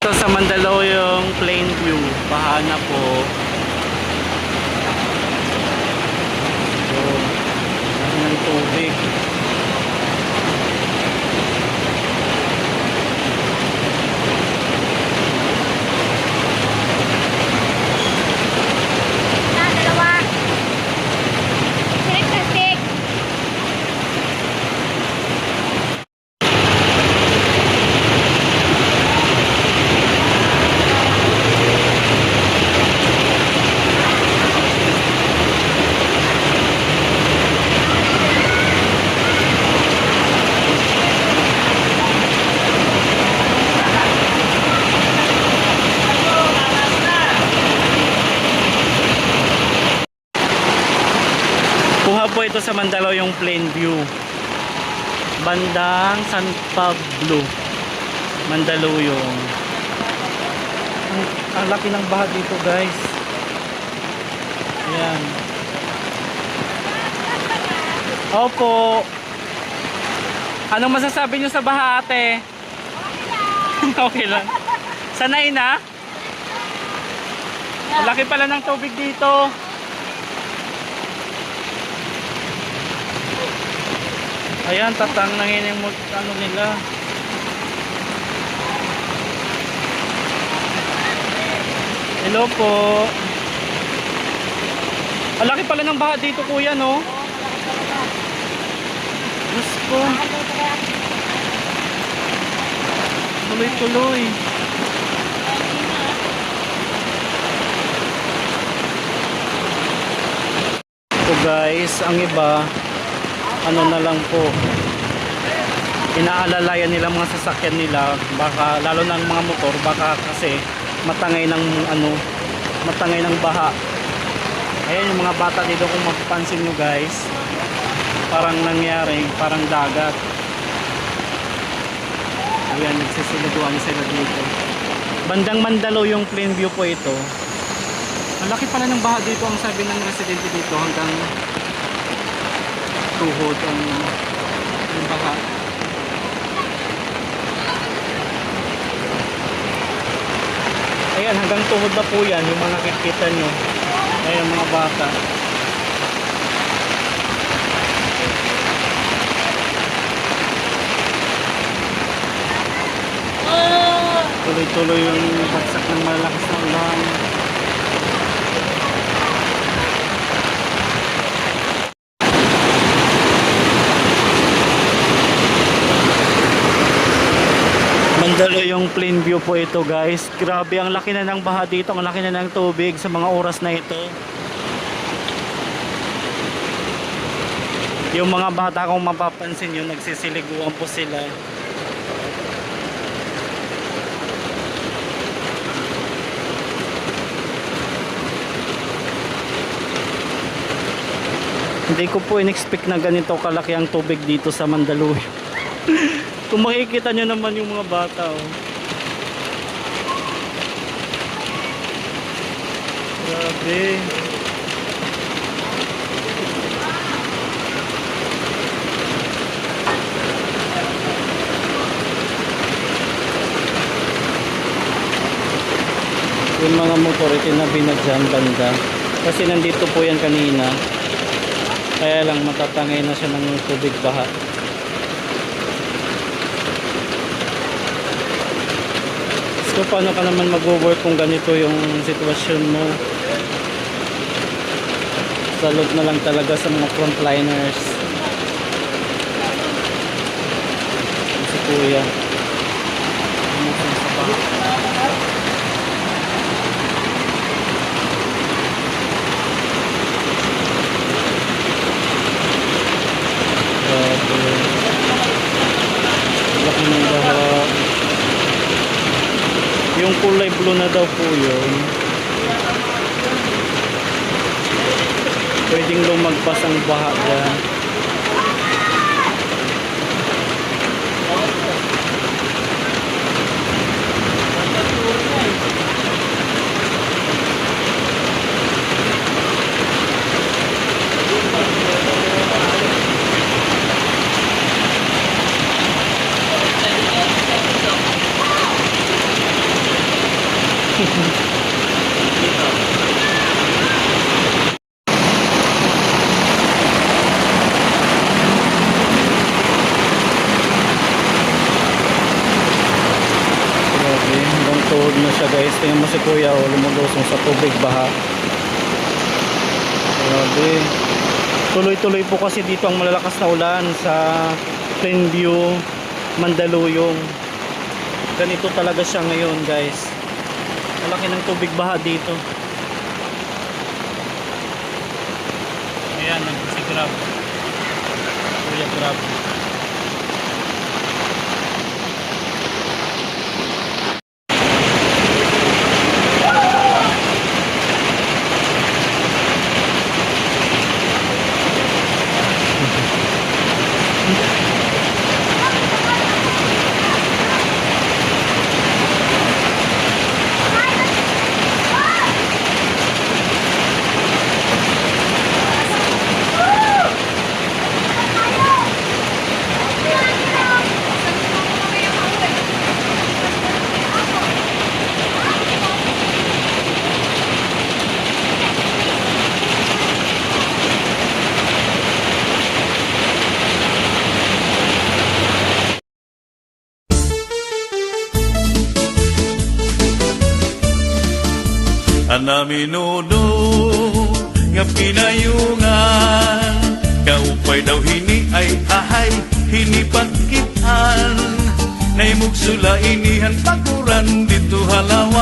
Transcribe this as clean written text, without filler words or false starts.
dito sa Mandaluyong Plainview. Baha na po. So, ng tubig. Kuha po ito sa Mandaluyong Plainview, bandang San Pablo, Mandaluyong. Ang laki ng baha dito, guys. Ayan. Opo. Anong masasabi nyo sa baha, ate? Okay lang. Sanay na? Ang laki pala ng tubig dito. Ayan, tatangangin yung ano nila. Hello po. Ang laki pala ng baha dito, kuya, no? Diyos ko. Tuloy-tuloy. So guys, ang iba ano na lang po, inaalalayan nila mga sasakyan nila, baka lalo na ang mga motor, baka kasi matangay ng ano, matangay ng baha. Ayan yung mga bata dito, kung mapapansin nyo guys, parang nangyari, parang dagat. Ayan, nagsisiliguan sila dito. Bandang Mandaluyong Plainview po ito. Ang laki pala ng baha dito, ang sabi ng residente dito, hanggang tuhod ang yung baha. Ayan, hanggang tuhod na po yan yung mga nakikita nyo. Ayan, mga bata. Tuloy-tuloy yung bagsak ng malakas na ulan. Mandaluyong Plainview po ito, guys. Grabe, ang laki na ng baha dito, ang laki na ng tubig sa mga oras na ito. Yung mga bata, kung mapapansin nyo, nagsisiliguan po sila. Hindi ko po in-expect na ganito kalaki ang tubig dito sa Mandaluyong. Kung makikita nyo naman yung mga bata, oh. Grabe. Yung mga motor itinabi na dyan banda. Kasi nandito po yan kanina. Kaya lang matatangay na siya ng tubig baha. So paano ka naman mag-work kung ganito yung sitwasyon mo? Salute na lang talaga sa mga frontliners. Si kuya umusan sa baha. Grabe, laki ng baha. Yung kulay blue na daw po yun, pwedeng lumagpas ang baha dyan. Grabe, hanggang tuhod na siya guys. Tingnan mo si kuya, oh, lumulusong sa tubig baha. Grabe. Tuloy-tuloy po kasi dito ang malalakas na ulan sa Plainview, Mandaluyong. Ganito talaga siya ngayon guys. Malaki ng tubig baha dito. Ayan, si Grab. Kuya Grab. Anaminuno nga pinayungan, kaupay daw hini ay ahay hinipakitan, naimug sula inihan paguran dito halawa.